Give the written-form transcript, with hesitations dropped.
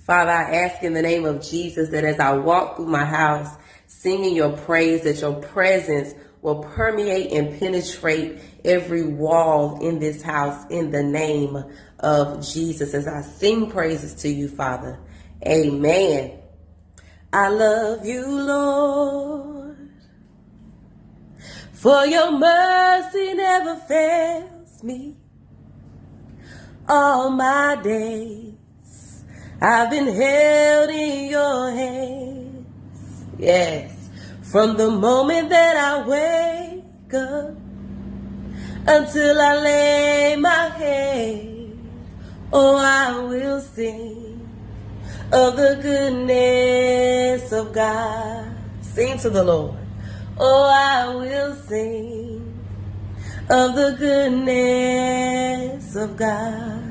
Father, I ask in the name of Jesus that as I walk through my house singing your praise, that your presence will permeate and penetrate every wall in this house in the name of Jesus. As I sing praises to you, Father. Amen. I love you, Lord, for your mercy never fails me. All my days I've been held in your hands. Yes, from the moment that I wake up until I lay my head, oh, I will sing of the goodness of God. Sing to the Lord. Oh, I will sing of the goodness of God.